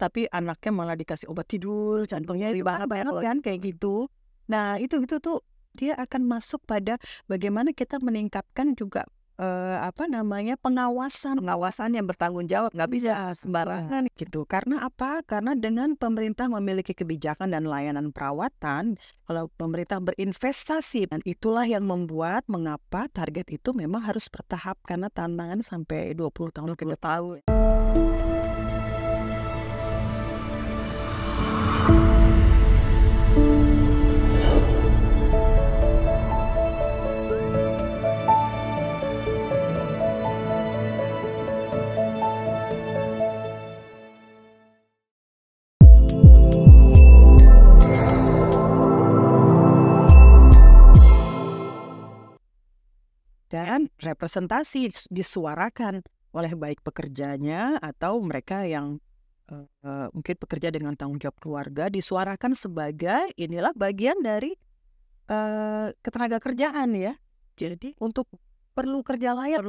tapi anaknya malah dikasih obat tidur, contohnya itu kan banyak kan kayak gitu. Nah itu tuh dia akan masuk pada bagaimana kita meningkatkan juga pengawasan yang bertanggung jawab, nggak bisa sembarangan gitu. Karena apa? Karena dengan pemerintah memiliki kebijakan dan layanan perawatan, kalau pemerintah berinvestasi, dan itulah yang membuat mengapa target itu memang harus bertahap karena tantangan sampai 20 tahun ke depan. Dan representasi disuarakan oleh baik pekerjanya atau mereka yang mungkin bekerja dengan tanggung jawab keluarga, disuarakan sebagai inilah bagian dari ketenaga kerjaan ya. Jadi untuk perlu kerja layak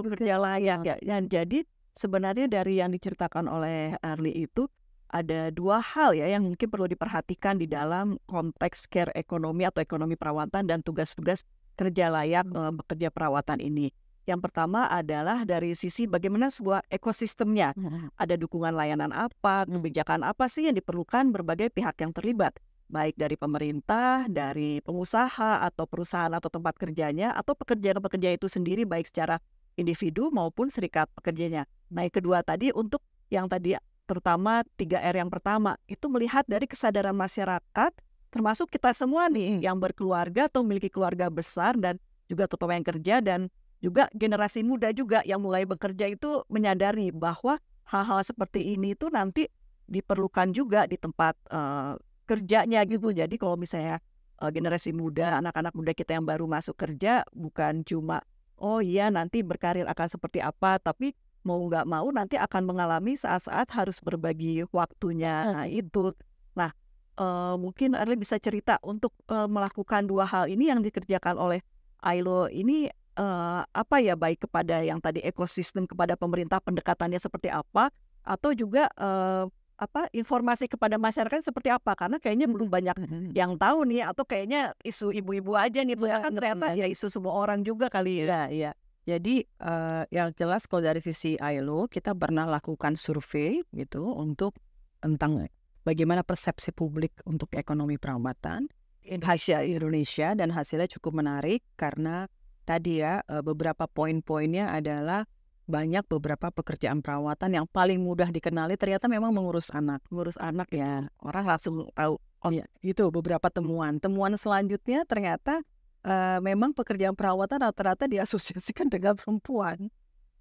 ya. Jadi sebenarnya dari yang diceritakan oleh Arli itu ada dua hal ya yang mungkin perlu diperhatikan di dalam konteks care ekonomi atau ekonomi perawatan dan tugas-tugas kerja layak bekerja perawatan ini. Yang pertama adalah dari sisi bagaimana sebuah ekosistemnya. Ada dukungan layanan apa, kebijakan apa sih yang diperlukan berbagai pihak yang terlibat. Baik dari pemerintah, dari pengusaha atau perusahaan atau tempat kerjanya, atau pekerja-pekerja itu sendiri baik secara individu maupun serikat pekerjanya. Nah, yang kedua tadi untuk yang tadi terutama 3R yang pertama, itu melihat dari kesadaran masyarakat, termasuk kita semua nih yang berkeluarga atau memiliki keluarga besar dan juga terutama yang kerja dan juga generasi muda juga yang mulai bekerja itu menyadari bahwa hal-hal seperti ini itu nanti diperlukan juga di tempat kerjanya gitu. Jadi kalau misalnya generasi muda, anak-anak muda kita yang baru masuk kerja bukan cuma oh iya nanti berkarir akan seperti apa, tapi mau nggak mau nanti akan mengalami saat-saat harus berbagi waktunya. Nah itu. Nah mungkin Arli bisa cerita untuk melakukan dua hal ini yang dikerjakan oleh ILO ini apa ya, baik kepada yang tadi ekosistem, kepada pemerintah pendekatannya seperti apa, atau juga informasi kepada masyarakat seperti apa, karena kayaknya belum banyak yang tahu nih, atau kayaknya isu ibu-ibu aja nih, kan ternyata ya isu semua orang juga kali ya. Ya. Jadi yang jelas kalau dari sisi ILO kita pernah lakukan survei gitu untuk tentang bagaimana persepsi publik untuk ekonomi perawatan Indonesia dan hasilnya cukup menarik karena tadi ya beberapa poin-poinnya adalah banyak beberapa pekerjaan perawatan yang paling mudah dikenali ternyata memang mengurus anak ya, orang langsung tahu ya itu beberapa temuan selanjutnya ternyata memang pekerjaan perawatan rata-rata diasosiasikan dengan perempuan.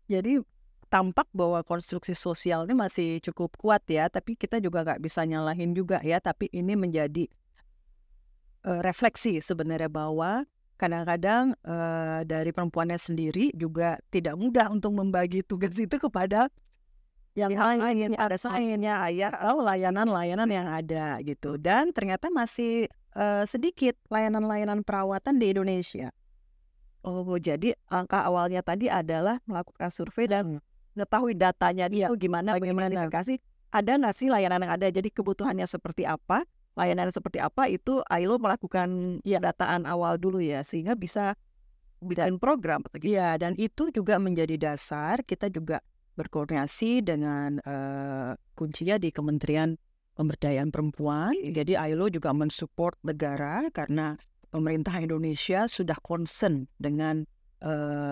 Jadi tampak bahwa konstruksi sosialnya masih cukup kuat ya, tapi kita juga nggak bisa nyalahin juga ya, tapi ini menjadi refleksi sebenarnya bahwa kadang-kadang dari perempuannya sendiri juga tidak mudah untuk membagi tugas itu kepada yang lain, ada lainnya ayah atau layanan-layanan yang ada gitu. Dan ternyata masih sedikit layanan-layanan perawatan di Indonesia. Oh, jadi angka awalnya tadi adalah melakukan survei dan mengetahui datanya itu gimana verifikasi ada nggak sih layanan yang ada, jadi kebutuhannya seperti apa, layanan seperti apa, itu ILO melakukan dataan awal dulu ya, sehingga bisa bikin program. Iya, dan itu juga menjadi dasar kita juga berkoordinasi dengan kuncinya di Kementerian Pemberdayaan Perempuan. Jadi ILO juga mensupport negara karena pemerintah Indonesia sudah concern dengan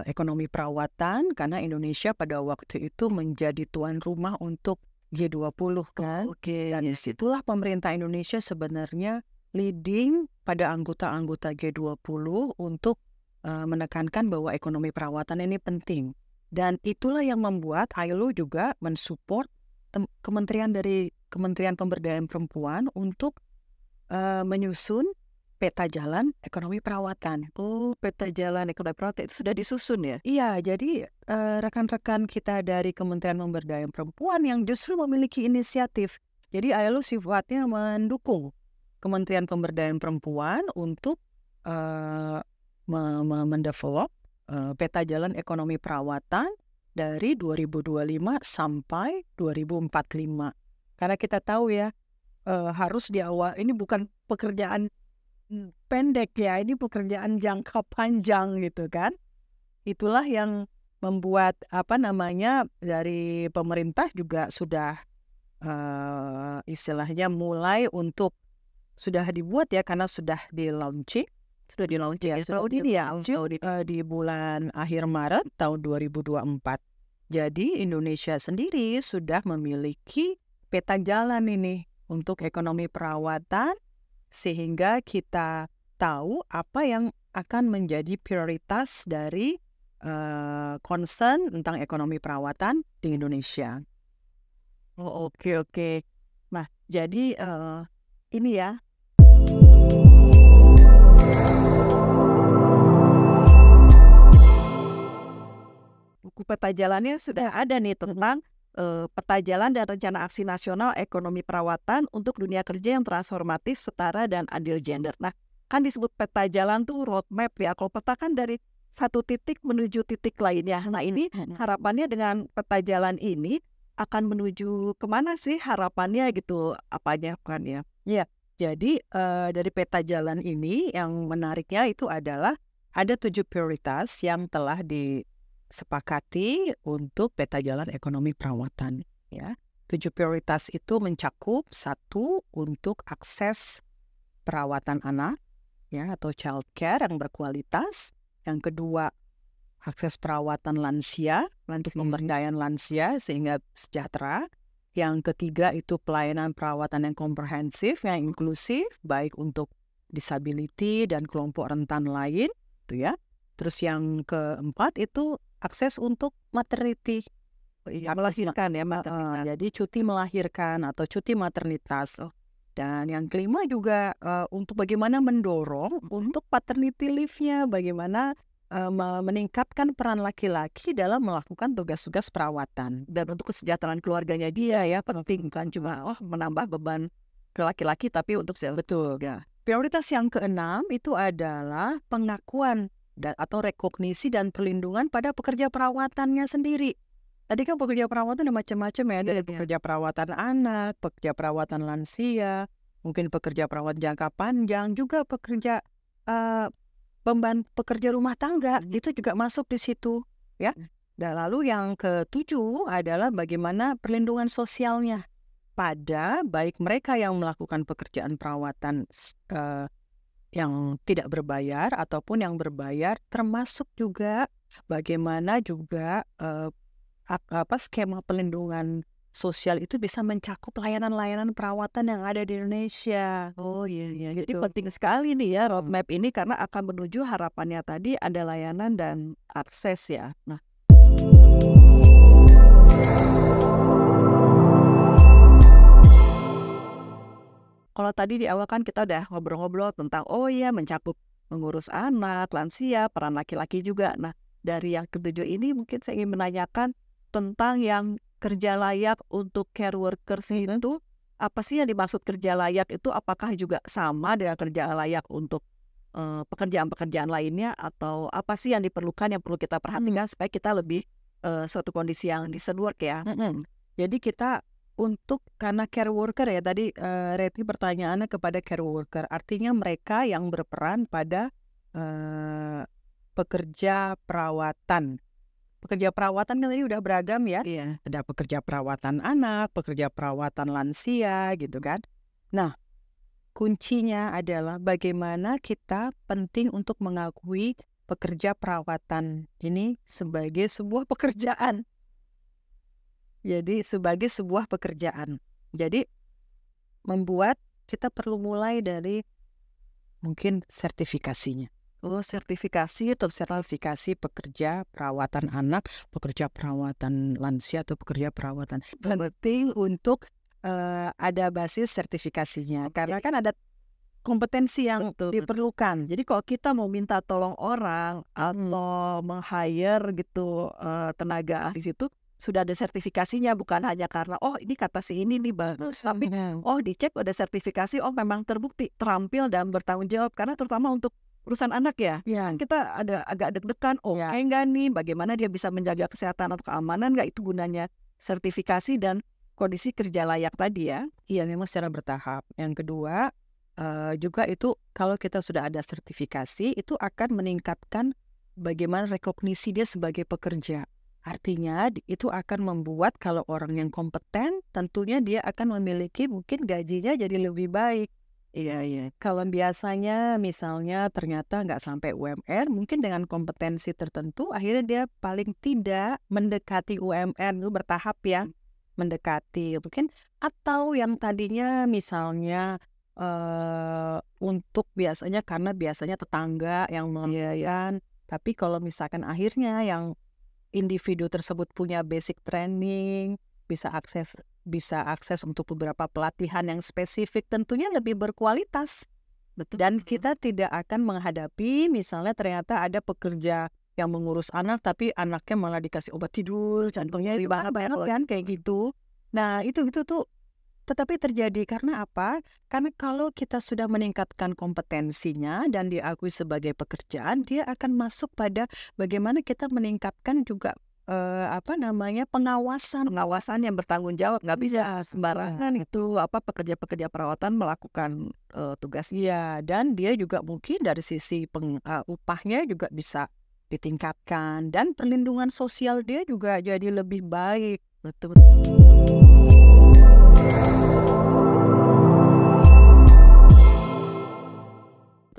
ekonomi perawatan karena Indonesia pada waktu itu menjadi tuan rumah untuk G20 kan. Dan disitulah pemerintah Indonesia sebenarnya leading pada anggota-anggota G20 untuk menekankan bahwa ekonomi perawatan ini penting. Dan itulah yang membuat ILO juga mensupport Kementerian Pemberdayaan Perempuan untuk menyusun peta jalan ekonomi perawatan. Oh, peta jalan ekonomi perawatan itu sudah disusun ya? Iya, jadi rekan-rekan kita dari Kementerian Pemberdayaan Perempuan yang justru memiliki inisiatif. Jadi ILO sifatnya mendukung Kementerian Pemberdayaan Perempuan untuk mendevelop peta jalan ekonomi perawatan dari 2025 sampai 2045. Karena kita tahu ya, harus di awal ini bukan pekerjaan pendek ya, ini pekerjaan jangka panjang gitu kan. Itulah yang membuat dari pemerintah juga sudah istilahnya mulai untuk sudah dibuat ya, karena sudah di launching Ya, sudah ini ya, di bulan akhir Maret tahun 2024. Jadi Indonesia sendiri sudah memiliki peta jalan ini untuk ekonomi perawatan, sehingga kita tahu apa yang akan menjadi prioritas dari concern tentang ekonomi perawatan di Indonesia. Oh, oke. Nah, jadi ini ya. Buku peta jalannya sudah ada nih tentang peta jalan dan rencana aksi nasional ekonomi perawatan untuk dunia kerja yang transformatif, setara, dan adil gender. Nah, kan disebut peta jalan tuh roadmap ya. Kalau peta kan dari satu titik menuju titik lainnya. Nah, ini harapannya dengan peta jalan ini akan menuju kemana sih harapannya gitu, apanya kan ya? Ya, jadi dari peta jalan ini yang menariknya itu adalah ada 7 prioritas yang telah disepakati untuk peta jalan ekonomi perawatan. Ya, 7 prioritas itu mencakup: 1, untuk akses perawatan anak, ya, atau child care yang berkualitas. Yang kedua, akses perawatan lansia, untuk pemberdayaan lansia sehingga sejahtera. Yang ketiga itu pelayanan perawatan yang komprehensif, yang inklusif, baik untuk disability dan kelompok rentan lain, gitu ya. Terus yang keempat itu akses untuk maternity, Melahirkan ya, maternitas. jadi cuti melahirkan atau cuti maternitas. Dan yang kelima juga untuk bagaimana mendorong untuk paternity leave-nya, bagaimana meningkatkan peran laki-laki dalam melakukan tugas-tugas perawatan. Dan untuk kesejahteraan keluarganya dia ya penting, kan cuma menambah beban ke laki-laki, tapi untuk Betul. Ya. Prioritas yang keenam itu adalah pengakuan atau rekognisi dan perlindungan pada pekerja perawatannya sendiri. Tadi kan pekerja perawatan ada macam-macam ya, dari pekerja perawatan anak, pekerja perawatan lansia, mungkin pekerja perawat jangka panjang, juga pekerja pekerja rumah tangga, itu juga masuk di situ, ya. Dan lalu yang ketujuh adalah bagaimana perlindungan sosialnya pada baik mereka yang melakukan pekerjaan perawatan yang tidak berbayar ataupun yang berbayar, termasuk juga bagaimana juga skema pelindungan sosial itu bisa mencakup layanan-layanan perawatan yang ada di Indonesia. Oh iya. Jadi penting sekali nih ya roadmap ini, karena akan menuju harapannya tadi ada layanan dan akses ya. Nah, kalau tadi di awal kan kita udah ngobrol-ngobrol tentang mencakup mengurus anak, lansia, peran laki-laki juga. Nah, dari yang ketujuh ini mungkin saya ingin menanyakan tentang yang kerja layak untuk care workers itu. Apa sih yang dimaksud kerja layak itu? Apakah juga sama dengan kerja layak untuk pekerjaan-pekerjaan lainnya, atau apa sih yang diperlukan, yang perlu kita perhatikan supaya kita lebih suatu kondisi yang decent work ya? Jadi kita karena care worker ya, tadi Reti pertanyaannya kepada care worker, artinya mereka yang berperan pada pekerja perawatan. Pekerja perawatan kan tadi udah beragam ya. Iya. Ada pekerja perawatan anak, pekerja perawatan lansia gitu kan. Nah, kuncinya adalah bagaimana kita penting untuk mengakui pekerja perawatan ini sebagai sebuah pekerjaan. Jadi sebagai sebuah pekerjaan. Jadi membuat kita perlu mulai dari mungkin sertifikasinya. Sertifikasi pekerja perawatan anak, pekerja perawatan lansia, atau pekerja perawatan. Penting untuk ada basis sertifikasinya, karena kan ada kompetensi yang diperlukan. Jadi kalau kita mau minta tolong orang atau meng-hire gitu tenaga ahli situ, sudah ada sertifikasinya, bukan hanya karena ini kata si ini nih bagus, tapi dicek ada sertifikasi, memang terbukti terampil dan bertanggung jawab. Karena terutama untuk urusan anak ya, kita ada agak deg-degan, enggak nih, bagaimana dia bisa menjaga kesehatan atau keamanan, enggak, itu gunanya sertifikasi. Dan kondisi kerja layak tadi ya. Iya, memang secara bertahap. Yang kedua, juga itu kalau kita sudah ada sertifikasi, itu akan meningkatkan bagaimana rekognisi dia sebagai pekerja. Artinya itu akan membuat kalau orang yang kompeten, tentunya dia akan memiliki mungkin gajinya jadi lebih baik. Iya, iya. Kalau biasanya misalnya ternyata nggak sampai UMR, mungkin dengan kompetensi tertentu, akhirnya dia paling tidak mendekati UMR dulu bertahap ya, mendekati mungkin, atau yang tadinya misalnya untuk biasanya karena biasanya tetangga yang memberikan, tapi kalau misalkan akhirnya yang individu tersebut punya basic training, bisa akses untuk beberapa pelatihan yang spesifik, tentunya lebih berkualitas. Betul. Dan kita tidak akan menghadapi misalnya ternyata ada pekerja yang mengurus anak tapi anaknya malah dikasih obat tidur, jantungnya itu kan banyak kan kayak gitu. Nah itu tuh tetapi terjadi karena apa? Karena kalau kita sudah meningkatkan kompetensinya dan diakui sebagai pekerjaan, dia akan masuk pada bagaimana kita meningkatkan juga pengawasan yang bertanggung jawab. Nggak bisa sembarangan itu pekerja-pekerja perawatan melakukan tugas. Iya, dan dia juga mungkin dari sisi upahnya juga bisa ditingkatkan dan perlindungan sosial dia juga jadi lebih baik. Betul.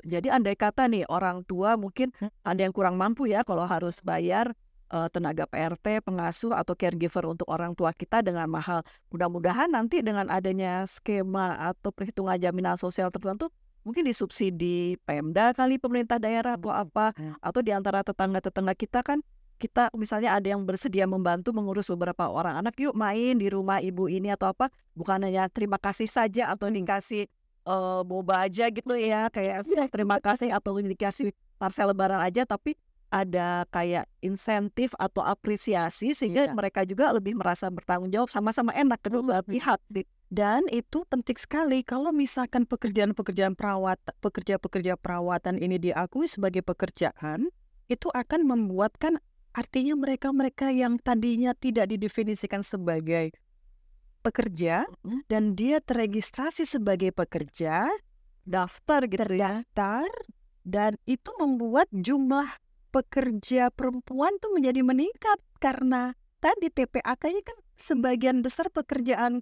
Jadi andai kata nih orang tua mungkin ada yang kurang mampu ya kalau harus bayar tenaga PRT, pengasuh atau caregiver untuk orang tua kita dengan mahal. Mudah-mudahan nanti dengan adanya skema atau perhitungan jaminan sosial tertentu mungkin disubsidi Pemda kali, pemerintah daerah atau apa, atau di antara tetangga-tetangga kita kan, kita misalnya ada yang bersedia membantu mengurus beberapa orang anak, yuk main di rumah ibu ini atau apa, bukan hanya terima kasih saja atau dikasih boba aja gitu ya, kayak terima kasih atau dikasih parcel lebaran aja, tapi ada kayak insentif atau apresiasi sehingga mereka juga lebih merasa bertanggung jawab, sama-sama enak kedua pihak. Dan itu penting sekali kalau misalkan pekerja-pekerja perawatan ini diakui sebagai pekerjaan, itu akan membuatkan artinya mereka yang tadinya tidak didefinisikan sebagai pekerja dan dia terregistrasi sebagai pekerja, daftar dan itu membuat jumlah pekerja perempuan tuh menjadi meningkat karena tadi TPAK-nya kan sebagian besar pekerjaan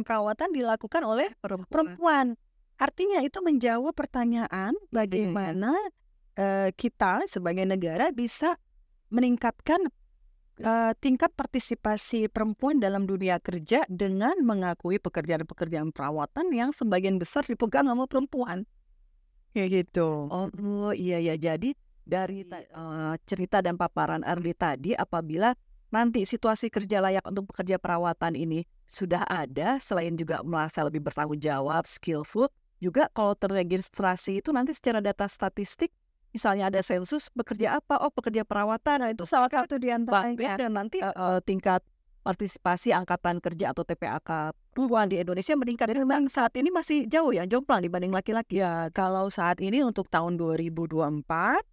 perawatan dilakukan oleh perempuan. Artinya itu menjawab pertanyaan bagaimana kita sebagai negara bisa meningkatkan tingkat partisipasi perempuan dalam dunia kerja dengan mengakui pekerjaan-pekerjaan perawatan yang sebagian besar dipegang sama perempuan. Kayak gitu. Oh iya ya, jadi dari cerita dan paparan Arli tadi, apabila nanti situasi kerja layak untuk pekerja perawatan ini sudah ada, selain juga merasa lebih bertanggung jawab, skillful, juga kalau terregistrasi itu nanti secara data statistik, misalnya ada sensus bekerja apa, pekerja perawatan, nah itu salah satu di antaranya. Dan nanti tingkat partisipasi angkatan kerja atau TPAK perempuan di Indonesia meningkat. Dan memang saat ini masih jauh ya, jomplang dibanding laki-laki. Ya, kalau saat ini untuk tahun 2024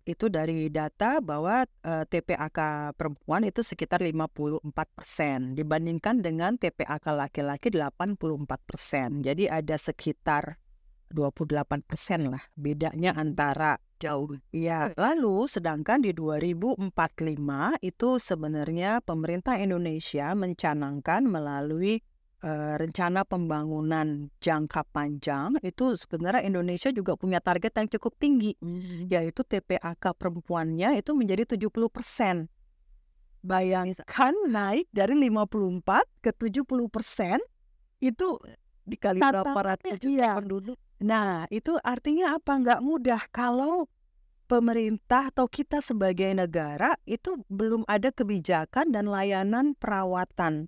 itu dari data bahwa TPAK perempuan itu sekitar 54% dibandingkan dengan TPAK laki-laki 84%. Jadi ada sekitar 28% lah bedanya antara jauh. Ya, lalu sedangkan di 2045 itu sebenarnya pemerintah Indonesia mencanangkan melalui rencana pembangunan jangka panjang itu sebenarnya Indonesia juga punya target yang cukup tinggi, yaitu TPAK perempuannya itu menjadi 70%. Bayangkan naik dari 54 ke 70%, itu dikali berapa ratus juta penduduk. Nah, itu artinya apa? Nggak mudah kalau pemerintah atau kita sebagai negara itu belum ada kebijakan dan layanan perawatan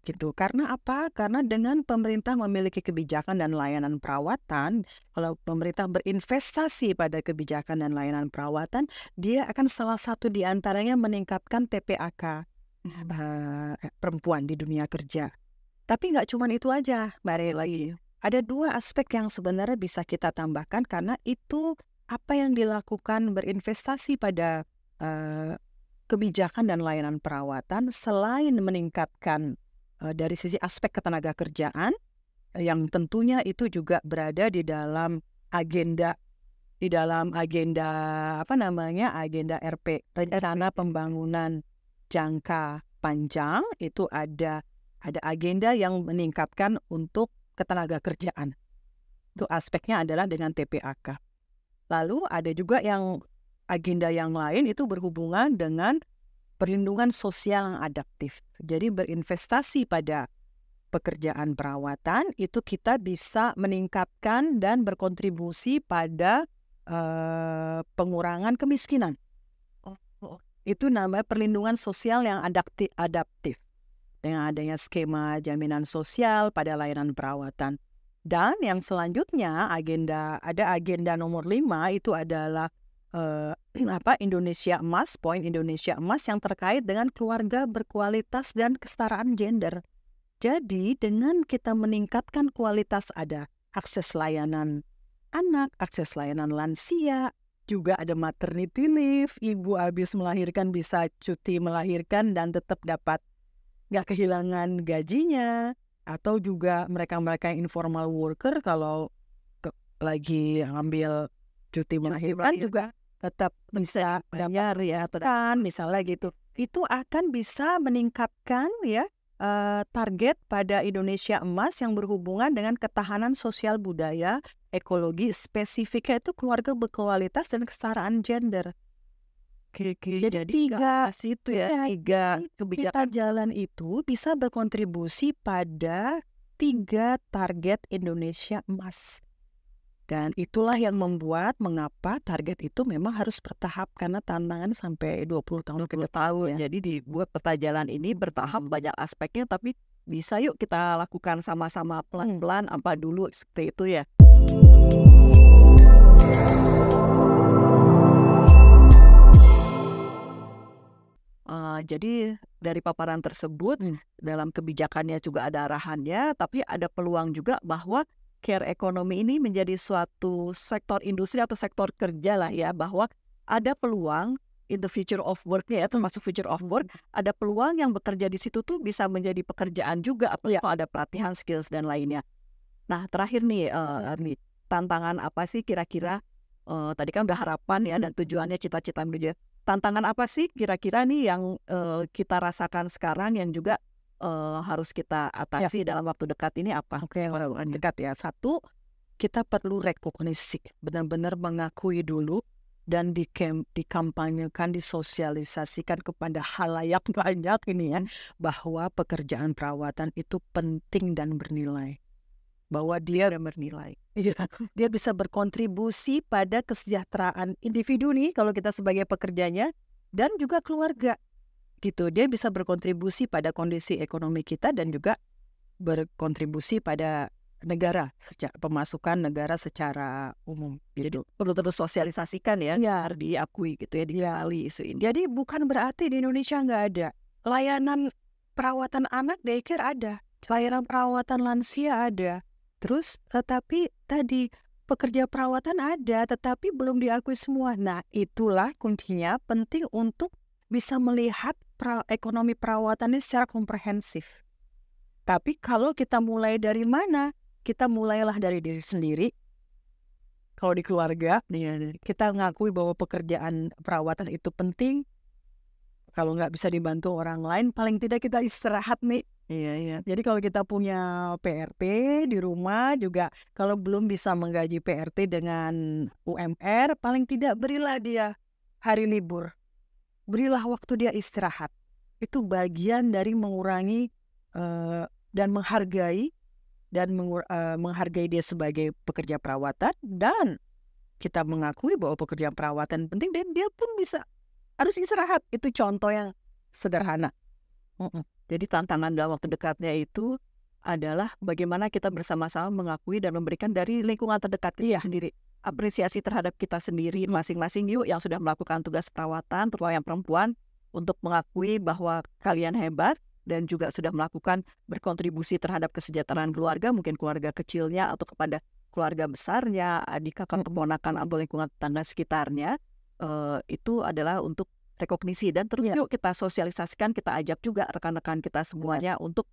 gitu. Karena apa? Karena dengan pemerintah memiliki kebijakan dan layanan perawatan, kalau pemerintah berinvestasi pada kebijakan dan layanan perawatan, dia akan salah satu di antaranya meningkatkan TPAK perempuan di dunia kerja. Tapi nggak cuma itu aja, Mbak Reli. Ada dua aspek yang sebenarnya bisa kita tambahkan karena itu apa yang dilakukan berinvestasi pada kebijakan dan layanan perawatan selain meningkatkan dari sisi aspek ketenaga kerjaan yang tentunya itu juga berada di dalam agenda agenda RP, rencana pembangunan jangka panjang. Itu ada agenda yang meningkatkan untuk ketenaga kerjaan. Itu aspeknya adalah dengan TPAK. Lalu ada juga yang agenda yang lain itu berhubungan dengan perlindungan sosial yang adaptif. Jadi berinvestasi pada pekerjaan perawatan itu kita bisa meningkatkan dan berkontribusi pada pengurangan kemiskinan. Itu namanya perlindungan sosial yang adaptif. Dengan adanya skema jaminan sosial pada layanan perawatan. Dan yang selanjutnya ada agenda nomor 5 itu adalah Indonesia Emas, poin Indonesia Emas yang terkait dengan keluarga berkualitas dan kesetaraan gender. Jadi dengan kita meningkatkan kualitas, ada akses layanan anak, akses layanan lansia, juga ada maternity leave, ibu habis melahirkan bisa cuti melahirkan dan tetap dapat nggak kehilangan gajinya, atau juga mereka-mereka yang informal worker kalau lagi ambil cuti melahirkan juga tetap bisa bayar ya, kan misalnya gitu. Itu akan bisa meningkatkan ya target pada Indonesia Emas yang berhubungan dengan ketahanan sosial budaya, ekologi, spesifiknya itu keluarga berkualitas dan kesetaraan gender. Jadi tiga kebijakan jalan itu bisa berkontribusi pada 3 target Indonesia Emas. Dan itulah yang membuat mengapa target itu memang harus bertahap, karena tantangan sampai 20 tahun ke depan. Ya. Jadi dibuat peta jalan ini bertahap, banyak aspeknya, tapi bisa yuk kita lakukan sama-sama pelan-pelan apa dulu seperti itu ya. Jadi dari paparan tersebut dalam kebijakannya juga ada arahannya, tapi ada peluang juga bahwa care ekonomi ini menjadi suatu sektor industri atau sektor kerja lah ya, bahwa ada peluang in the future of work-nya ya, termasuk future of work, ada peluang yang bekerja di situ tuh bisa menjadi pekerjaan juga, apalagi kalau ada pelatihan skills dan lainnya. Nah terakhir nih Arli, tantangan apa sih kira-kira, tadi kan udah harapan ya dan tujuannya cita-cita menuju, tantangan apa sih kira-kira nih yang kita rasakan sekarang yang juga harus kita atasi dalam waktu dekat ini apa? Oke, dekat ya. 1, kita perlu rekognisi, benar-benar mengakui dulu dan dikampanyekan, disosialisasikan kepada halayak banyak ini ya, bahwa pekerjaan perawatan itu penting dan bernilai. Bahwa dia bernilai. Dia bisa berkontribusi pada kesejahteraan individu nih kalau kita sebagai pekerjanya, dan juga keluarga. Gitu, dia bisa berkontribusi pada kondisi ekonomi kita dan juga berkontribusi pada negara, pemasukan negara secara umum. Jadi perlu terus sosialisasikan ya, harus diakui gitu ya, dikenali isu ini. Jadi bukan berarti di Indonesia nggak ada layanan perawatan anak, daycare ada, layanan perawatan lansia ada, terus tetapi tadi pekerja perawatan ada, tetapi belum diakui semua. Nah itulah kuncinya, penting untuk bisa melihat ekonomi perawatannya secara komprehensif. Tapi kalau kita mulai dari mana? Kita mulailah dari diri sendiri. Kalau di keluarga, kita ngakui bahwa pekerjaan perawatan itu penting. Kalau nggak bisa dibantu orang lain, paling tidak kita istirahat nih. Iya. Jadi kalau kita punya PRT di rumah juga, kalau belum bisa menggaji PRT dengan UMR, paling tidak berilah dia hari libur. Berilah waktu dia istirahat. Itu bagian dari mengurangi dan menghargai dia sebagai pekerja perawatan, dan kita mengakui bahwa pekerjaan perawatan penting dan dia pun harus istirahat. Itu contoh yang sederhana. Jadi tantangan dalam waktu dekatnya itu adalah bagaimana kita bersama-sama mengakui dan memberikan dari lingkungan terdekat kita sendiri. Apresiasi terhadap kita sendiri masing-masing yuk yang sudah melakukan tugas perawatan, terutama yang perempuan, untuk mengakui bahwa kalian hebat dan juga sudah melakukan berkontribusi terhadap kesejahteraan keluarga, mungkin keluarga kecilnya atau kepada keluarga besarnya, adik kakak keponakan atau lingkungan tetangga sekitarnya. Itu adalah untuk rekognisi dan terus yuk kita sosialisasikan, kita ajak juga rekan-rekan kita semuanya untuk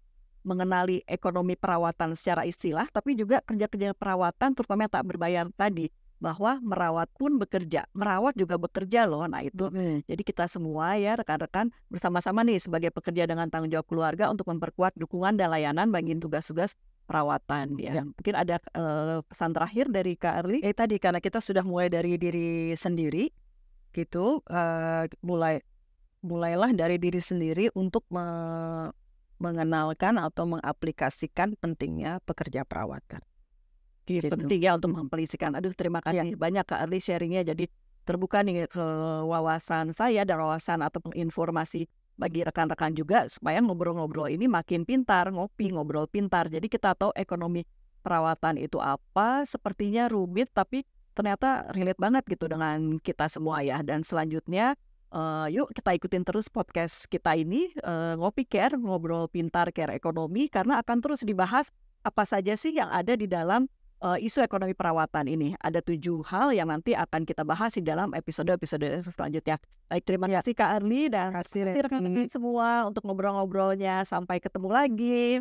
mengenali ekonomi perawatan secara istilah, tapi juga kerja-kerja perawatan terutama yang tak berbayar tadi, bahwa merawat pun bekerja, merawat juga bekerja loh. Nah itu, jadi kita semua ya rekan-rekan bersama-sama nih sebagai pekerja dengan tanggung jawab keluarga untuk memperkuat dukungan dan layanan bagi tugas-tugas perawatan ya. Mungkin ada pesan terakhir dari Kak Erli? Tadi karena kita sudah mulai dari diri sendiri gitu, mulailah dari diri sendiri untuk mengenalkan atau mengaplikasikan pentingnya pekerja perawatan. Gitu. Penting ya untuk memaplikasikan. Aduh terima kasih banyak Kak Erli sharingnya, jadi terbuka nih wawasan saya dan wawasan atau informasi bagi rekan-rekan juga supaya ngobrol-ngobrol ini makin pintar, ngobrol pintar. Jadi kita tahu ekonomi perawatan itu apa, sepertinya rumit tapi ternyata relate banget gitu dengan kita semua ya. Dan selanjutnya yuk kita ikutin terus podcast kita ini, Ngopi Care, ngobrol pintar care ekonomi, karena akan terus dibahas apa saja sih yang ada di dalam isu ekonomi perawatan ini. Ada 7 hal yang nanti akan kita bahas di dalam episode-episode selanjutnya. Baik, terima kasih Kak Erli dan terima kasih rekan-rekan semua untuk ngobrol-ngobrolnya. Sampai ketemu lagi.